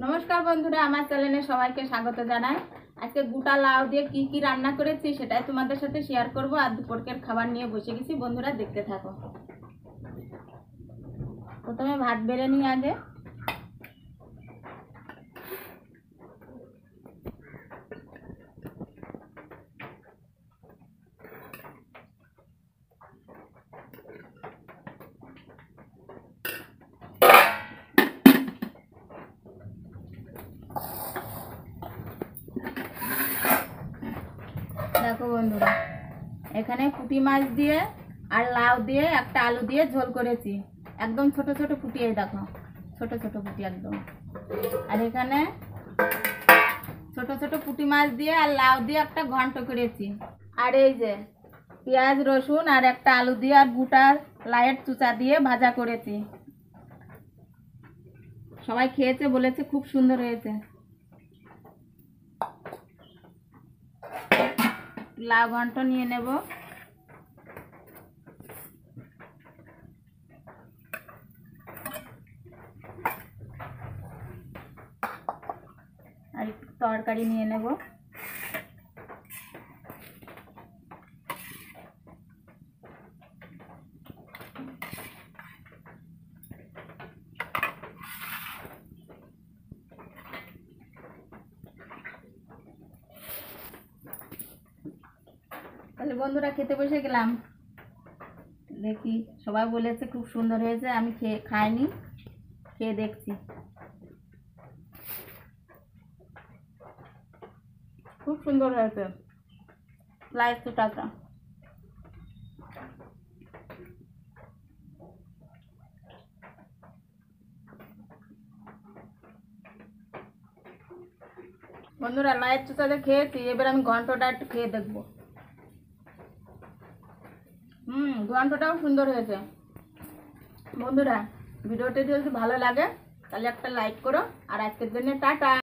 নমস্কার বন্ধুরা, আমার চ্যানেলে সবাইকে স্বাগত জানাই। আজকে গোটা লাউ দিয়ে কি কি রান্না করেছি সেটাই তোমাদের সাথে শেয়ার করব। আর দুপুরের খাবার নিয়ে বসে গেছি, বন্ধুরা দেখতে থাকো। প্রথমে ভাত বেড়ে নিই আগে। দেখো বন্ধুরা, এখানে পুঁটি মাছ দিয়ে আর লাউ দিয়ে একটা আলু দিয়ে ঝোল করেছি। একদম ছোট ছোট পুঁটি, এই দেখো ছোট ছোট পুঁটি একদম। আর এখানে ছোট ছোট পুঁটি মাছ দিয়ে আর লাউ দিয়ে একটা ঘন্ট করেছি। আর এই যে পেঁয়াজ রসুন আর একটা আলু দিয়ে আর গোটা লাউয়ের চুচা দিয়ে ভাজা করেছি। সবাই খেয়েছে, বলেছে খুব সুন্দর হয়েছে। লাউ ঘন্ট নিয়ে নেব। আর একটু তরকারি নিয়ে নেব। তাহলে বন্ধুরা খেতে বসে গেলাম। দেখি, সবাই বলেছে খুব সুন্দর হয়েছে, আমি খাইনি, খেয়ে দেখছি। খুব সুন্দর হয়েছে লাউয়ের চুটাটা। বন্ধুরা লাউয়ের চুটাটা খেয়েছি, এবার আমি ঘন্টটা একটু খেয়ে দেখবো। ঘন্টটাও সুন্দর হয়েছে। বন্ধুরা ভিডিওটি যদি ভালো লাগে তাহলে একটা লাইক করো। আর আজকের জন্য টাটা।